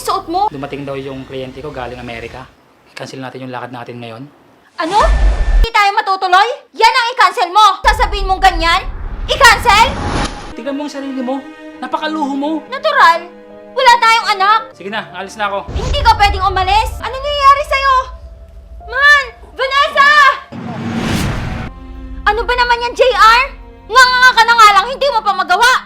yung suot mo? Dumating daw yung kliyente ko galing Amerika. I-cancel natin yung lakad natin ngayon. Ano? Hindi tayo matutuloy? Yan ang i-cancel mo! Sasabihin mong ganyan? I-cancel? Tignan mo ang sarili mo. Napakaluho mo. Natural! Wala tayong anak! Sige na, alis na ako. Hindi ka pwedeng umalis! Ano nangyayari sa'yo? Man! Vanessa! Ano ba naman yan, JR? Nga ka na nga lang, hindi mo pa magawa!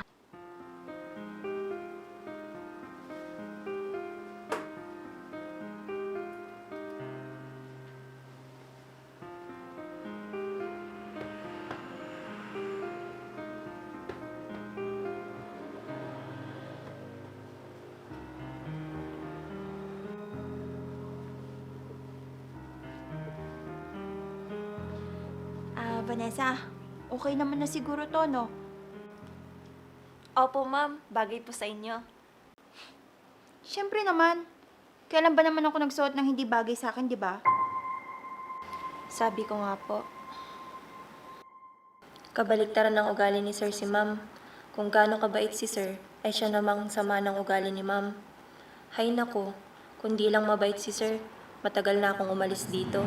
Vanessa, okay naman na siguro to, no? Opo, ma'am. Bagay po sa inyo. Siyempre naman. Kailan ba naman ako nagsuot ng hindi bagay sa akin, di ba? Sabi ko nga po. Kabaliktaran ng ugali ni sir si ma'am. Kung gaano kabait si sir, ay siya namang sama ng ugali ni ma'am. Hay nako, kung di lang mabait si sir, matagal na akong umalis dito.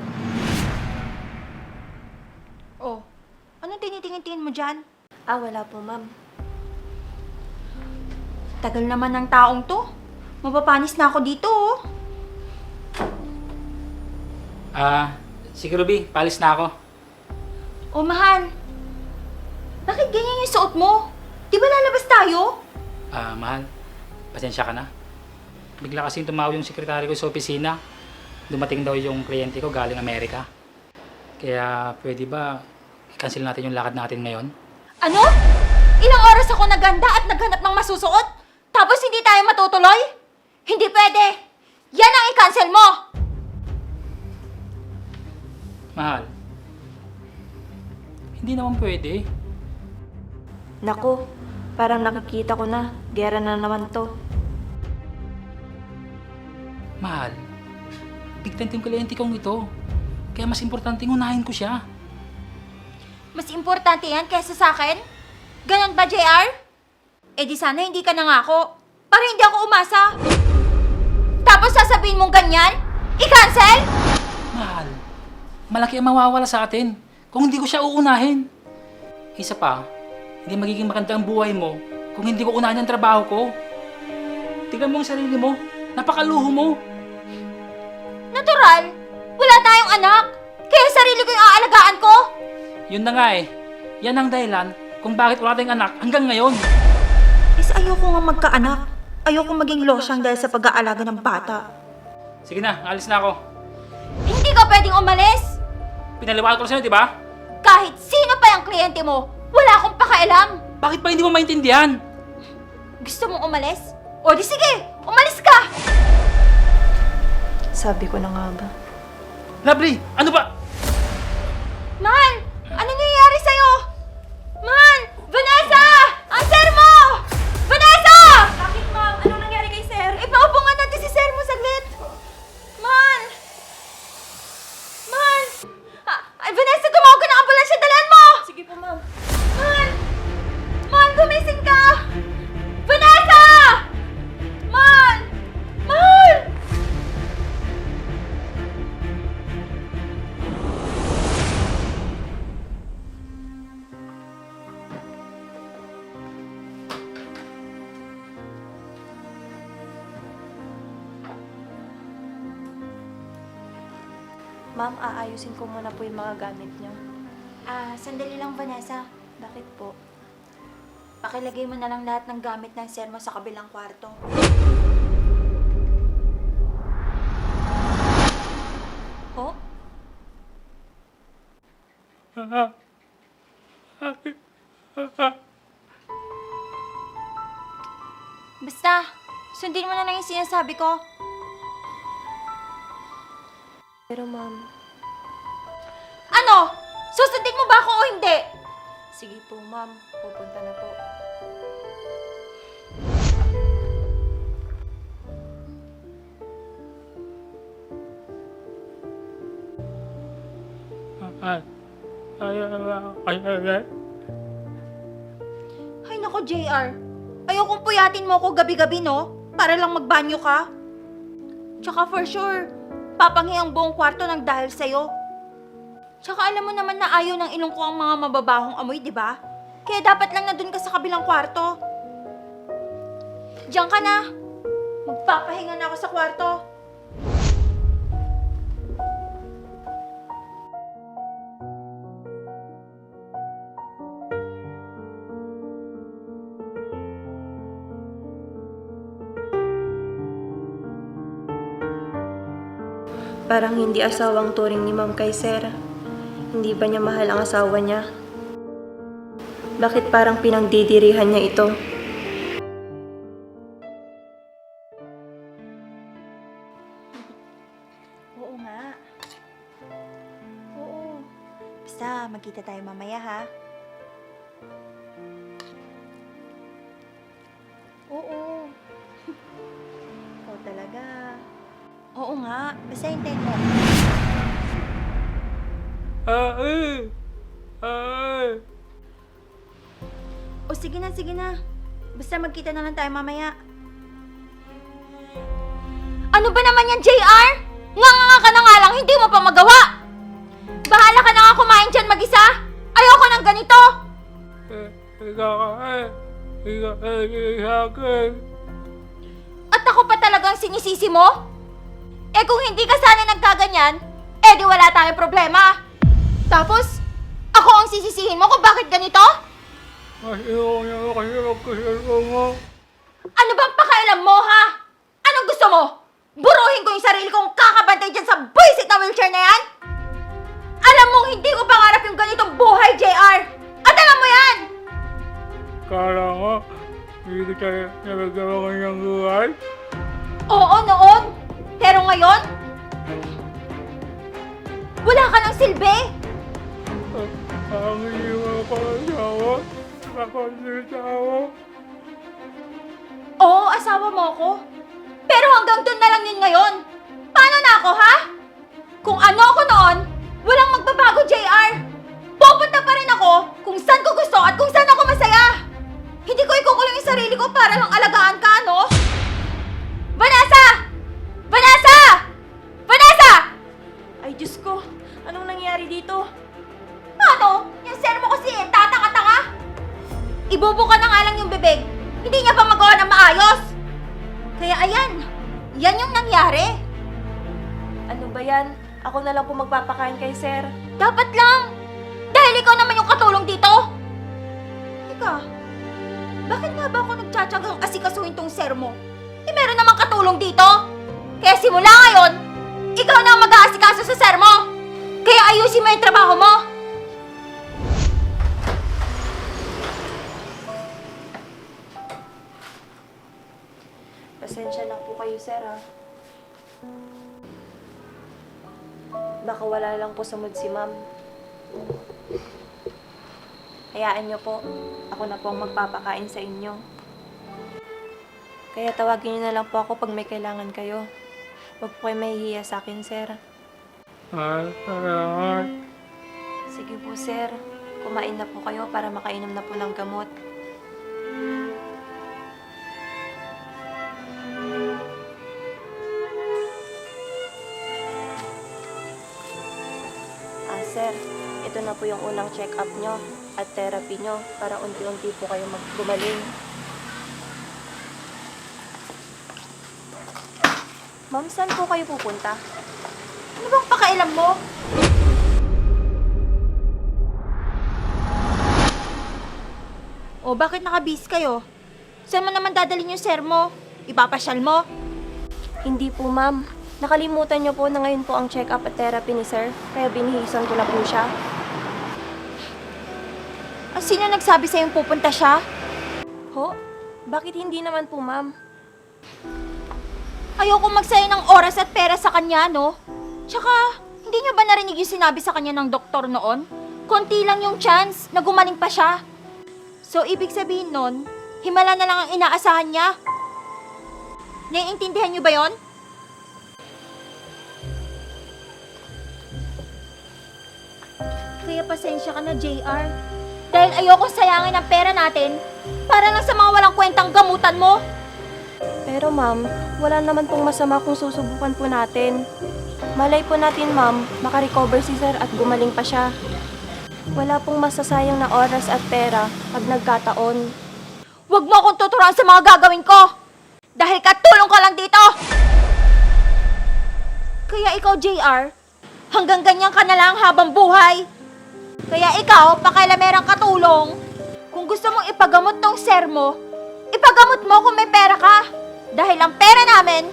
Oh, anong tinitingin-tingin mo dyan? Wala po, ma'am. Tagal naman ng taong to. Mapapanis na ako dito, oh. Sige Ruby, palis na ako. Oh, mahal. Bakit ganyan yung suot mo? Di ba lalabas tayo? Mahal, pasensya ka na. Bigla kasing tumawag yung sekretary ko sa opisina. Dumating daw yung kliyente ko galing Amerika. Kaya pwede ba i-cancel natin yung lakad natin ngayon? Ano? Ilang oras ako naganda at naghanap ng masusuot? Tapos hindi tayo matutuloy? Hindi pwede! Yan ang i-cancel mo! Mahal, hindi naman pwede. Nako, parang nakikita ko na. Gera na naman to. Mahal, bigtan yung kliyente kong ito. Kaya mas importante unahin ko siya. Mas importante yan kaysa sa akin? Ganon ba, JR? Eh di sana hindi ka nangako. Para hindi ako umasa. Tapos sasabihin mong ganyan? I-cancel? Mahal, malaki ang mawawala sa atin kung hindi ko siya uunahin. Isa pa, hindi magiging maganda ang buhay mo kung hindi ko unahin ang trabaho ko. Tignan mo ang sarili mo. Napakaluho mo. Natural. Wala tayong anak. Kaya sarili ko yung aalagaan ko. Yun na nga eh. Yan ang dahilan kung bakit wala tayong anak hanggang ngayon. Is ayoko nga magkaanak. Ayoko maging losyang dahil sa pag-aalaga ng bata. Sige na, alis na ako. Hindi ka pwedeng umalis. Pinaliwanag ko na sa'yo, di ba? Kahit sino pa yung kliyente mo, wala akong pakialam. Bakit pa hindi mo maintindihan? Gusto mong umalis? O di sige, umalis ka! Sabi ko na nga ba? Lovely, ano ba? Man! Ano nangyayari sa'yo? Man! Vanessa! Ang sir mo! Vanessa! Bakit, ma'am? Anong nangyari kay sir? Ipaupo nga natin si sir mo saglit. Man! Man! Ay, Vanessa, tumawag ka ng ambulansya, dalan mo! Sige po, ma'am. Man! Man, gumising ka! Vanessa! Man! Man! Ma'am, aayusin ko muna po yung mga gamit niyo. Sandali lang, Vanessa. Bakit po? Pakilagay mo na lang lahat ng gamit ng sir mo sa kabilang kwarto. Po? Basta, sundin mo na lang yung sinasabi ko. Pero ma'am, Ano? Susundin mo ba ako o hindi? sige po ma'am, pupunta na po. Ay nako, JR. Ayokong puyatin mo ako gabi-gabi, no? Para lang magbanyo ka. Tsaka for sure, papanghi ang buong kwarto ng dahil sa'yo. Tsaka alam mo naman na ayaw ng ilong ko ang mga mababahong amoy, di ba? Kaya dapat lang na dun ka sa kabilang kwarto. Diyan ka na. Magpapahinga na ako sa kwarto. Parang hindi asawang turing ni Ma'am kay Sir. Hindi ba niya mahal ang asawa niya? Bakit parang pinagdidirihan niya ito? Oo nga. Oo. Basta, magkita tayo mamaya, ha? Oo. Oo talaga. Oo nga. Basta hintayin mo. O sige na, sige na. Basta magkita na lang tayo mamaya. Ano ba naman yan, JR? Nga ka na nga lang, hindi mo pa magawa! Bahala ka na nga kumain dyan mag-isa! Ayoko ng ganito! At ako pa talagang sinisisi mo? Eh kung hindi ka sana nagkaganyan, eh di wala tayong problema. Tapos, ako ang sisisihin mo kung bakit ganito? Ano bang pakailan mo, ha? Anong gusto mo? Buruhin ko yung sarili kong kakabantay dyan sa buisit na wheelchair na yan? Alam mong hindi ko pangarap yung ganitong buhay, JR! At alam mo yan! Kala ko, hindi ko tayo nagagawa kanyang buhay. Oo, noon. Pero ngayon, wala ka ng silbi. Ang iniwan ko ang asawa, ako ang asawa. Oo, asawa mo ako. Pero hanggang doon na lang yun ngayon. Paano na ako, ha? Kung ano ako noon, walang magbabago, JR. Pupunta pa rin ako kung saan ko gusto at kung saan ako masaya. Hindi ko ikukulong yung sarili ko para lang alagaan ka, no? Vanessa! Vanessa! Vanessa! Ay, Diyos ko! Anong nangyari dito? Ano? Yung sir mo kasi, tatanga-tanga. Ibubuka na nga lang yung bibig. Hindi niya pa magawa ng maayos. Kaya ayan, yan yung nangyari. Ano ba yan? Ako na lang po magpapakain kay Sir. Dapat lang. Dahil ikaw naman yung katulong dito. Teka, bakit nga ba ako nagtsatsagang asikasuhin tong sir mo? Eh meron namang katulong dito. Kaya simula ngayon, ikaw na ang mag-aasikaso sa sir mo. Kaya ayusin mo yung trabaho mo. Pasensya na po kayo, Sir, ha? Baka wala lang po sa mood si Ma'am. Hayaan niyo po. Ako na po ang magpapakain sa inyo. Kaya tawagin niyo na lang po ako pag may kailangan kayo. Huwag po kayo mahihiya sa akin, Sir. Salamat. Sige po, Sir. Kumain na po kayo para makainom na po ng gamot. Sir, ito na po yung unang check-up nyo at therapy nyo para unti-unti po kayo maggumaling. Ma'am, saan po kayo pupunta? Ano bang pakailam mo? O bakit nakabis kayo? Saan mo naman dadalhin yung sir mo? Ipapasyal mo? Hindi po, ma'am. Nakalimutan niyo po na ngayon po ang check-up at therapy ni sir, kaya binihisan ko na po siya. Sino nagsabi sa'yong pupunta siya? Ho? Bakit hindi naman po, ma'am? Ayoko magsayang ng oras at pera sa kanya, no? Tsaka, hindi niyo ba narinig yung sinabi sa kanya ng doktor noon? Konti lang yung chance na gumaling pa siya. So, ibig sabihin nun, himala na lang ang inaasahan niya. Naiintindihan niyo ba yon? Kaya pasensya ka na, JR. Dahil ayoko sayangin ang pera natin para lang sa mga walang kwentang gamutan mo. Pero Pero ma'am, wala naman pong masama kung susubukan po natin. Malay po natin ma'am, makarecover si sir at gumaling pa siya. Wala pong masasayang na oras at pera pag nagkataon. Huwag mo akong tuturuan sa mga gagawin ko! Dahil katulong ka lang dito! Kaya ikaw, JR, hanggang ganyan ka na lang habang buhay. Kaya ikaw, pakailamerang katulong. Kung gusto mong ipagamot tong sir mo, ipagamot mo kung may pera ka. Dahil ang pera namin,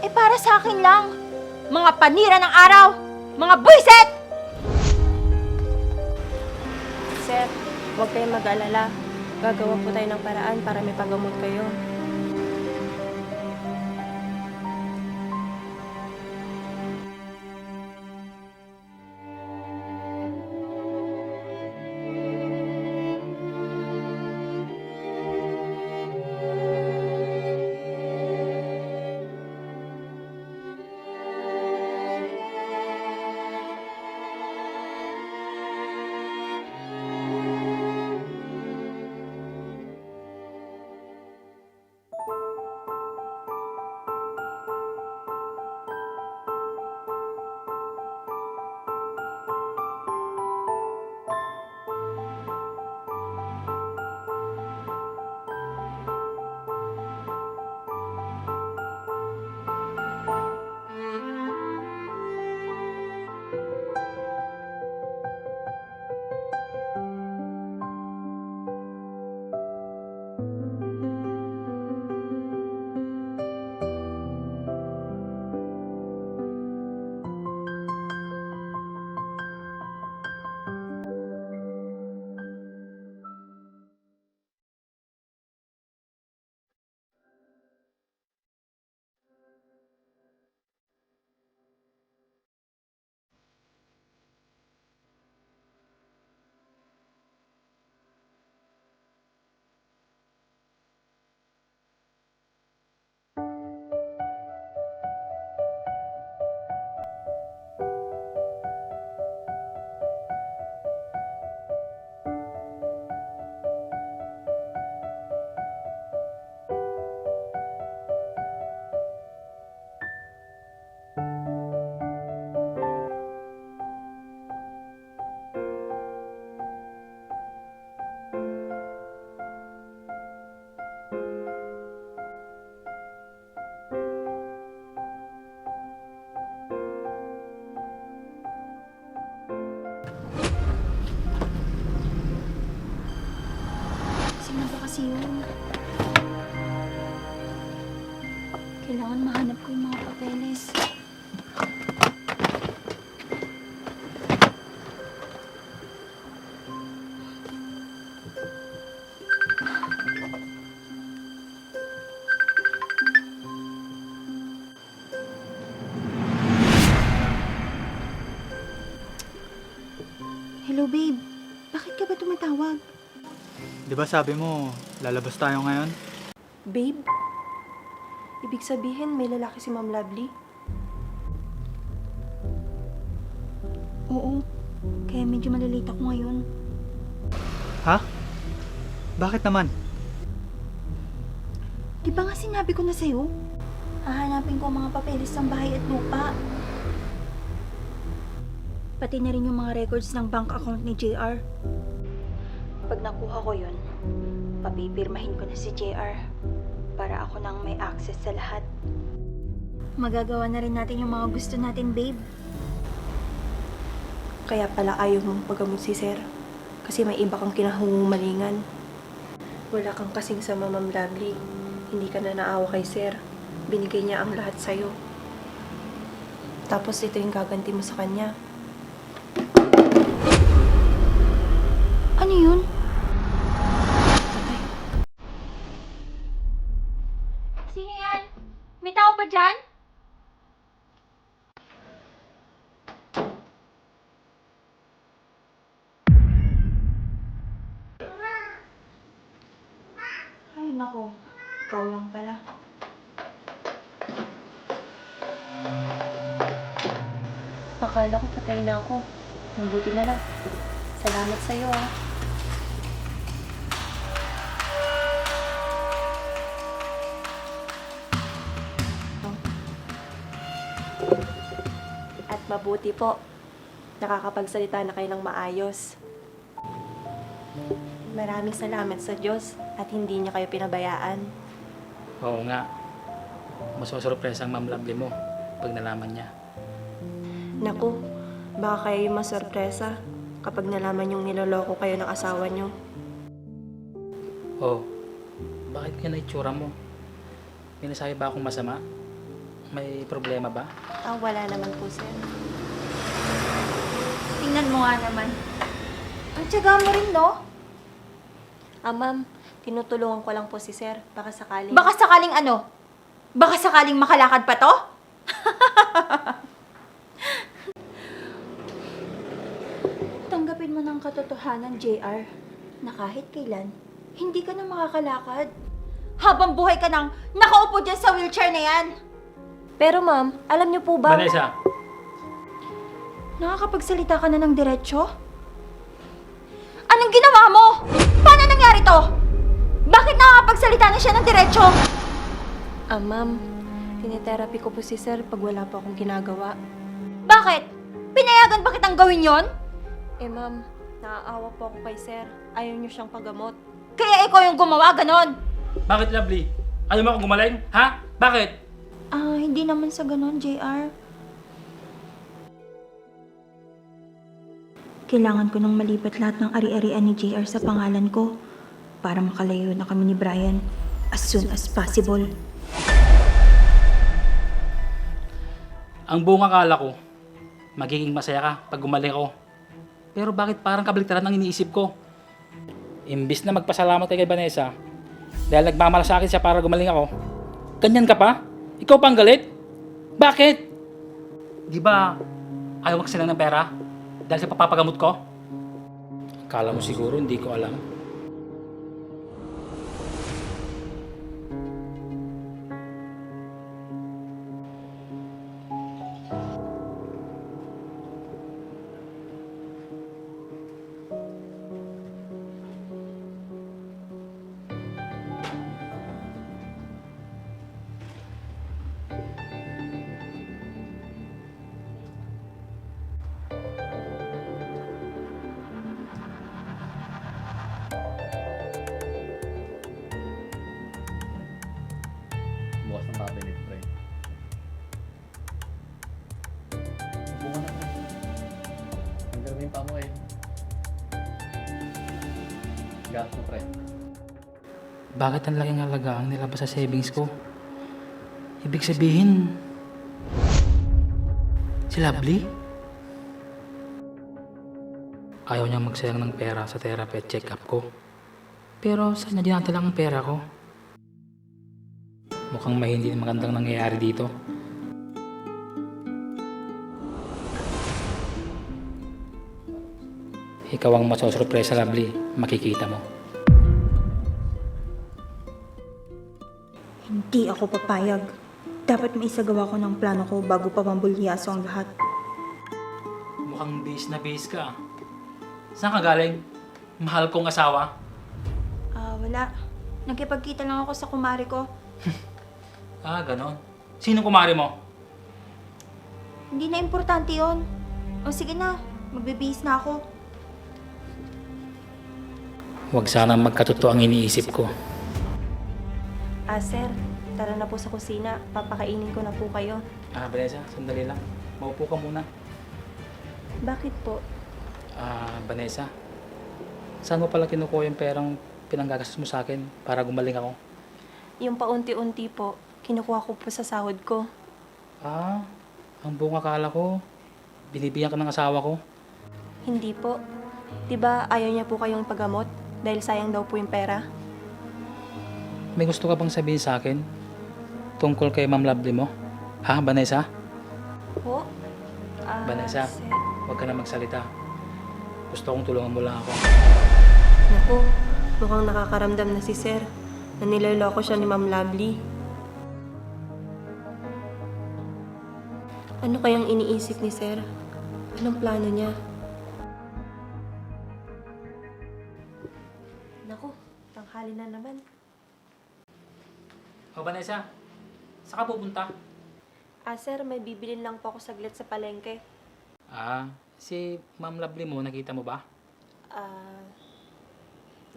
para sa akin lang. Mga panira ng araw! Mga buwiset! Sir, huwag kayong mag-alala. Gagawa po tayo ng paraan para may pagamot kayo. Sino ba kasi yun? Kailangan mahanap ko yung mga papeles. Hello, babe. Bakit ka ba tumatawag? Di ba sabi mo, lalabas tayo ngayon? Babe, ibig sabihin may lalaki si Ma'am Lovely? Oo. Kaya medyo malilate ako ngayon. Ha? Bakit naman? Di ba nga sinabi ko na sa'yo? Hahanapin ko ang mga papeles ng bahay at lupa. Pati na rin yung mga records ng bank account ni JR. Pag nakuha ko yun, papipirmahin ko na si JR para ako nang may access sa lahat. Magagawa na rin natin yung mga gusto natin, babe. Kaya pala ayaw mong pagamot si sir. Kasi may iba kang kinahumalingan. Wala kang kasing sama, Ma'am Lovely. Hindi ka na naawa kay sir. Binigay niya ang lahat sa'yo. Tapos ito yung gaganti mo sa kanya. Ano yun? Sino yan? May tao ba dyan? Ay, nako. Ikaw lang pala. Akala ko patay na ako. Mabuti na lang. Salamat sa'yo ah. Mabuti po. Nakakapagsalita na kayo ng maayos. Maraming salamat sa Diyos at hindi niya kayo pinabayaan. Oo nga. Masusurpresa ang Ma'am Lovely mo pag nalaman niya. Naku, baka kayo yung masorpresa kapag nalaman yung niloloko kayo ng asawa niyo. Oh, bakit ganyan na itsura mo? May nasabi ba akong masama? May problema ba? Wala naman po, sir. Tingnan mo nga naman. Ang tiyaga mo rin, no? Ma'am, tinutulungan ko lang po si sir. Baka sakaling... Baka sakaling ano? Baka sakaling makalakad pa to? Tanggapin mo ng katotohanan, JR, na kahit kailan, hindi ka na makakalakad. Habang buhay ka nang nakaupo dyan sa wheelchair na yan. Pero ma'am, alam niyo po ba... Vanessa, Nakakapagsalita ka na ng diretsyo? Anong ginawa mo? Paano nangyari to? Bakit nakakapagsalita na siya ng diretsyo? Ma'am, tinitherapy ko po si sir pag wala po akong ginagawa. Bakit? Pinayagan ba kitang gawin yon? Ma'am, naaawa po ako kay sir. Ayaw niyo siyang pagamot. Kaya ikaw yung gumawa, ganon? bakit Lovely? Ayaw mo akong gumaling? Ha? Bakit? Hindi naman sa ganon, JR. Kailangan ko nang malipat lahat ng ari-arian ni JR sa pangalan ko para makalayo na kami ni Brian as soon as possible. Ang buong akala ko, magiging masaya ka pag gumaling ako. Pero bakit parang kabaliktaran ang iniisip ko? Imbis na magpasalamat kay Vanessa, dahil nagmamalasakit siya para gumaling ako, ganyan ka pa? Ikaw pa ang galit? Bakit? Di ba ayaw mo kasi lang ng pera? Dahil sa papapagamot ko? Akala mo siguro hindi ko alam. Bukas ng cabinet, pre. Bunga na, pre. Ang gawin pa mo eh. Gas mo, pre. Bakit ang laking halaga ang nilabas sa savings ko? Ibig sabihin, si Lovely? Ayaw niyang magsayang ng pera sa therapy at check-up ko. Pero saan niya dinadala ang pera ko? Mukhang may hindi magandang nangyayari dito. Ikaw ang masosurpresa, Lovely. Makikita mo. Hindi ako papayag. Dapat maisagawa ko ng plano ko bago pa mambulyaso ang lahat. Mukhang base na base ka. Saan ka galing? Mahal kong asawa? Wala. Nagkipagkita lang ako sa kumari ko. Ganon. Sino kumari mo? Hindi na importante yon. O sige na, magbibihis na ako. Huwag sana magkatotoo ang iniisip ko. Sir, tara na po sa kusina. Papakainin ko na po kayo. Vanessa, sandali lang. Maupo ka muna. Bakit po? Vanessa, saan mo pala kinukuha yung perang pinanggagastos mo sa akin para gumaling ako? Yung paunti-unti po, kinukuha ko po sa sahod ko. Ang buong akala ko, binibigyan ka ng asawa ko. Hindi po. Diba ayaw niya po kayong pagamot dahil sayang daw po yung pera? May gusto ka bang sabihin sa akin tungkol kay Ma'am Lovely mo? Vanessa? Po? Vanessa, Sir. huwag ka na magsalita. Gusto kong tulungan mo lang ako. Naku, mukhang nakakaramdam na si Sir na niloloko siya ni Ma'am Lovely. Ano kayang iniisip ni Sir? Anong plano niya? Naku, tanghali na naman. Vanessa, saan ka pupunta? Sir, may bibilin lang po ako saglit sa palengke. Si Ma'am Lovely mo, nakita mo ba?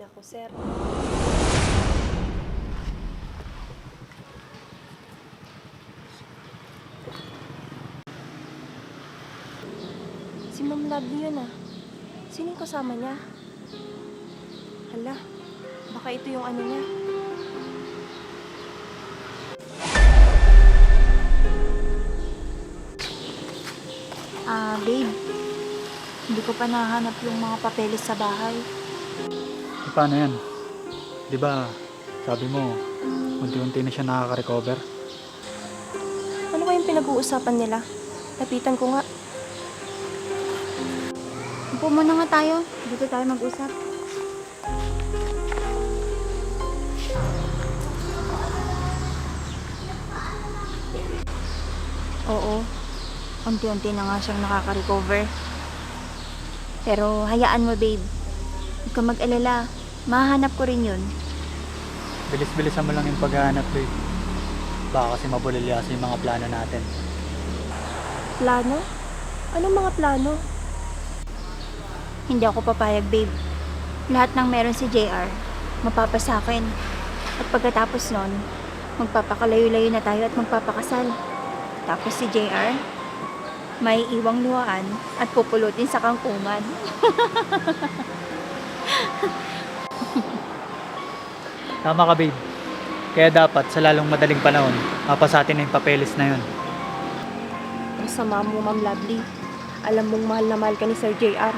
Naku, sir. Si Ma'am Lovely yun ah. Sino yung kasama niya? Hala, baka ito yung ano niya. Babe. Hindi ko pa nahanap yung mga papeles sa bahay. E, paano yan? Di ba, sabi mo, unti-unti na siya nakaka-recover? Ano kayong pinag-uusapan nila? Lapitan ko nga. Upo muna nga tayo. Dito tayo mag-usap. Oo. Unti-unti na nga siyang nakaka-recover. Pero hayaan mo, babe. Huwag ka mag-alala. Mahanap ko rin yun. Bilis-bilisan mo lang yung paghahanap, babe. Baka kasi mabulilyaso yung mga plano natin. Plano? Anong mga plano? Hindi ako papayag, babe. Lahat ng meron si JR, mapapasakin. At pagkatapos nun, magpapakalayo-layo na tayo at magpapakasal. Tapos si JR, may iwang luhaan at pupulutin sa kangkungan. Tama ka, babe. Kaya dapat sa lalong madaling panahon, mapasatin na yung papeles na yun. Masama mo, Ma'am Lovely. Alam mong mahal na mahal ka ni Sir JR.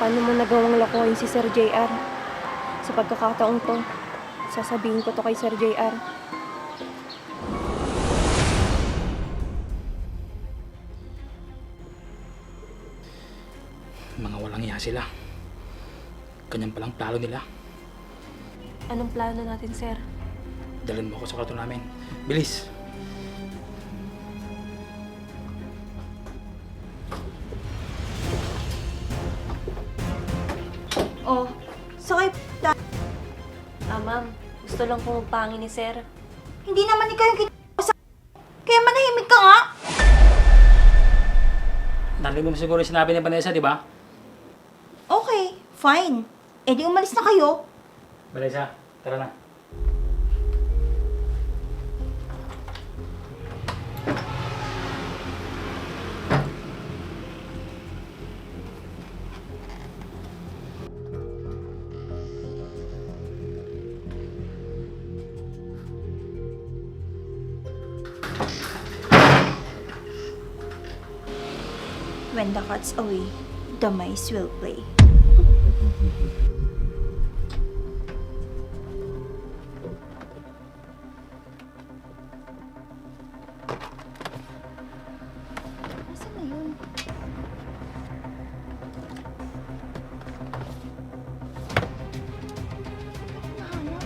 Paano mo nagawang lokohin si Sir JR? Sa pagkakataong to, sasabihin ko to kay Sir JR. Mga walang iya sila. Ganyan palang plano nila. Anong plano natin, Sir? Dalhin mo ako sa kwarto namin. Bilis! Oh, sakay Ma'am, gusto lang kong magpangin ni Sir. Hindi naman ikaw yung kaya manahimik ka nga. Narinig mo siguro yung sinabi ni Vanessa, di ba? Okay, fine. Eh di umalis na kayo. Vanessa, tara na. When the cat's away, the mice will play. Nasaan na yun? Nahanap.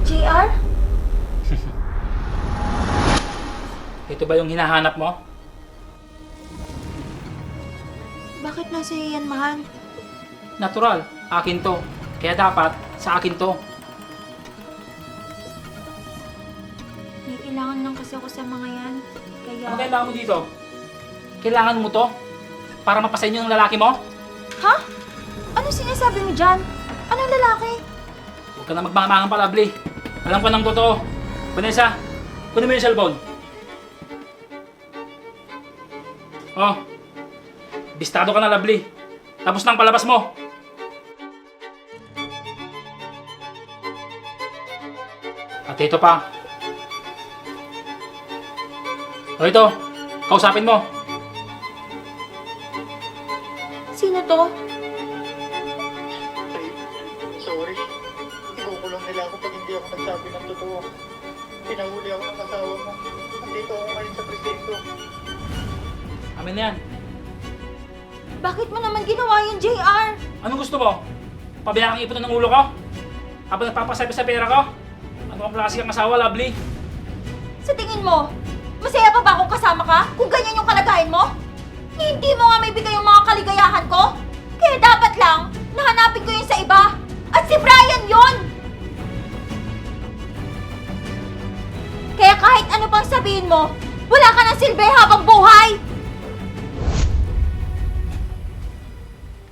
JR? Ito ba yung hinahanap mo? Bakit nasa iyo yan, mahal? Natural, akin to. Kaya dapat, sa akin to. May kailangan lang kasi ako sa mga yan. Kaya... Ano kailangan mo dito? Kailangan mo to? Para mapasayin yung lalaki mo? Ha? Ano sinasabi mo dyan? Anong lalaki? Huwag ka na magmangamangang pa, Lovely. Alam ko ng totoo. Vanessa, kunin mo yung cellphone. Oh, bistado ka na, Lovely. Tapos nang palabas mo. At ito pa. O ito, kausapin mo. Sino to? Sorry. Ikukulong nila ako pag hindi ako nagsabi ng totoo. Pinahuli ako ng asawa mo. Nandito ako ngayon sa presinto. Amin na yan. Bakit mo naman ginawa yung JR? Anong gusto mo? Pabayaan kang iputan ng ulo ko? Habang nagpapasabi sa pera ko? Ano ang klase kang asawa, Lovely? Sa tingin mo, masaya pa ba akong kasama ka kung ganyan yung kalagayan mo? Hindi mo nga may bigay yung mga kaligayahan ko? Kaya dapat lang, nahanapin ko yun sa iba. At si Brian yon. Kaya kahit ano pang sabihin mo, wala ka ng silbi habang buhay!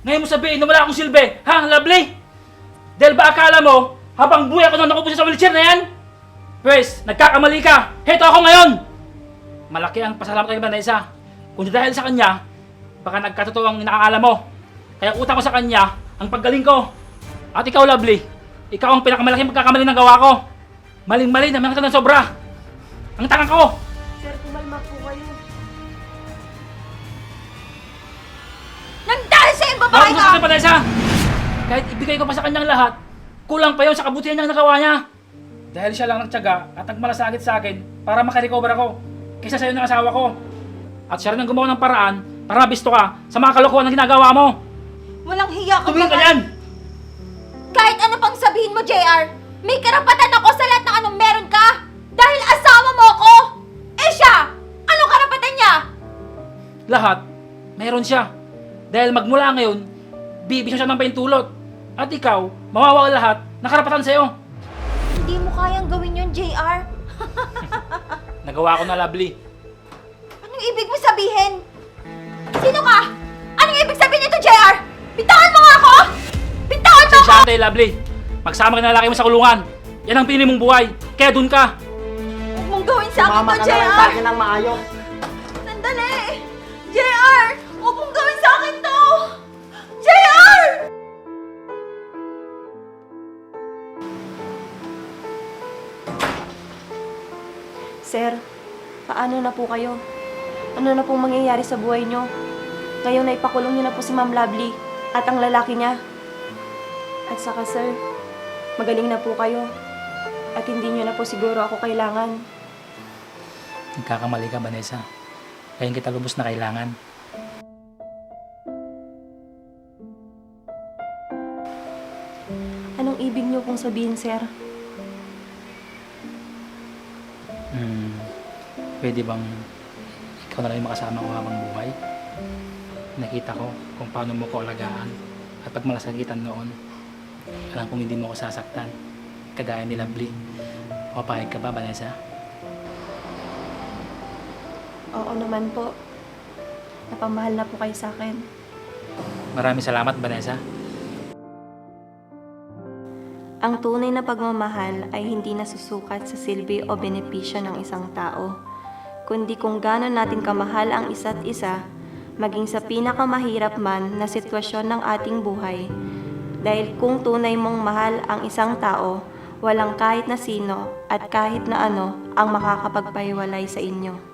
Ngayon mo sabihin na wala akong silbi, ha, Lovely? Dahil ba akala mo, habang buhay ako nung nakupo sa wheelchair na yan? Pwes, nagkakamali ka. Heto ako ngayon! Malaki ang pasalamat kay Vanessa. Kung dahil sa kanya, baka nagkatotoo ang nakakala mo. Kaya utang ko sa kanya ang paggaling ko. At ikaw, Lovely, ikaw ang pinakamalaking pagkakamali ng gawa ko. Maling-mali na ka ng sobra. Ang tanga ko! Sir, kumalma po kayo. Nang dahil sa iyong babae Bakit ka! sa Vanessa? Kahit ibigay ko pa sa kanyang lahat, kulang pa yun sa kabutihan niyang nagawa niya. Dahil siya lang nagtiyaga at nagmalasakit sa akin para makarecover ako kaysa sa iyo ng asawa ko. At siya rin ang gumawa ng paraan para mabisto ka sa mga kalokohan na ginagawa mo. Walang hiya ka Tumingin ka ba? dyan! Kahit ano pang sabihin mo, JR, may karapatan ako sa lahat ng anong meron ka! Dahil asawa mo ako! Eh siya, anong karapatan niya? Lahat, meron siya. Dahil magmula ngayon, bibisyo siya ng paintulot. At ikaw, mawawala lahat ng karapatan sa'yo. Hindi mo kayang gawin yun, JR. Nagawa ko na, Lovely. Anong ibig mo sabihin? Sino ka? Anong ibig sabihin nito, JR? Bitawan mo nga ako! Bitawan mo ako! Sensya tayo, Lovely. Magsama ka na lalaki mo sa kulungan. Yan ang pinili mong buhay. Kaya dun ka. Huwag mong gawin sa akin to, JR! ng maayos. Sandali! JR! Huwag mong gawin sa akin to! JR! Sir, paano na po kayo? Ano na pong mangyayari sa buhay nyo? Ngayon ay ipakulong nyo na po si Ma'am Lovely at ang lalaki niya. At saka sir, magaling na po kayo. At hindi nyo na po siguro ako kailangan. Nagkakamali ka, Vanessa. Kaya kita lubos na kailangan. Anong ibig nyo pong sabihin, sir? Pwede bang ikaw na lang yung makasama ko habang buhay? Nakita ko kung paano mo ko alagaan at pag malasakitan noon, alam kong hindi mo ko sasaktan. Kagaya ni Lovely. Mapahig ka ba, Vanessa? Oo naman po. Napamahal na po kayo sa akin. Maraming salamat, Vanessa. Ang tunay na pagmamahal ay hindi nasusukat sa silbi o benepisyo ng isang tao, kundi kung gaano natin kamahal ang isa't isa, maging sa pinakamahirap man na sitwasyon ng ating buhay. Dahil kung tunay mong mahal ang isang tao, walang kahit na sino at kahit na ano ang makakapagpahiwalay sa inyo.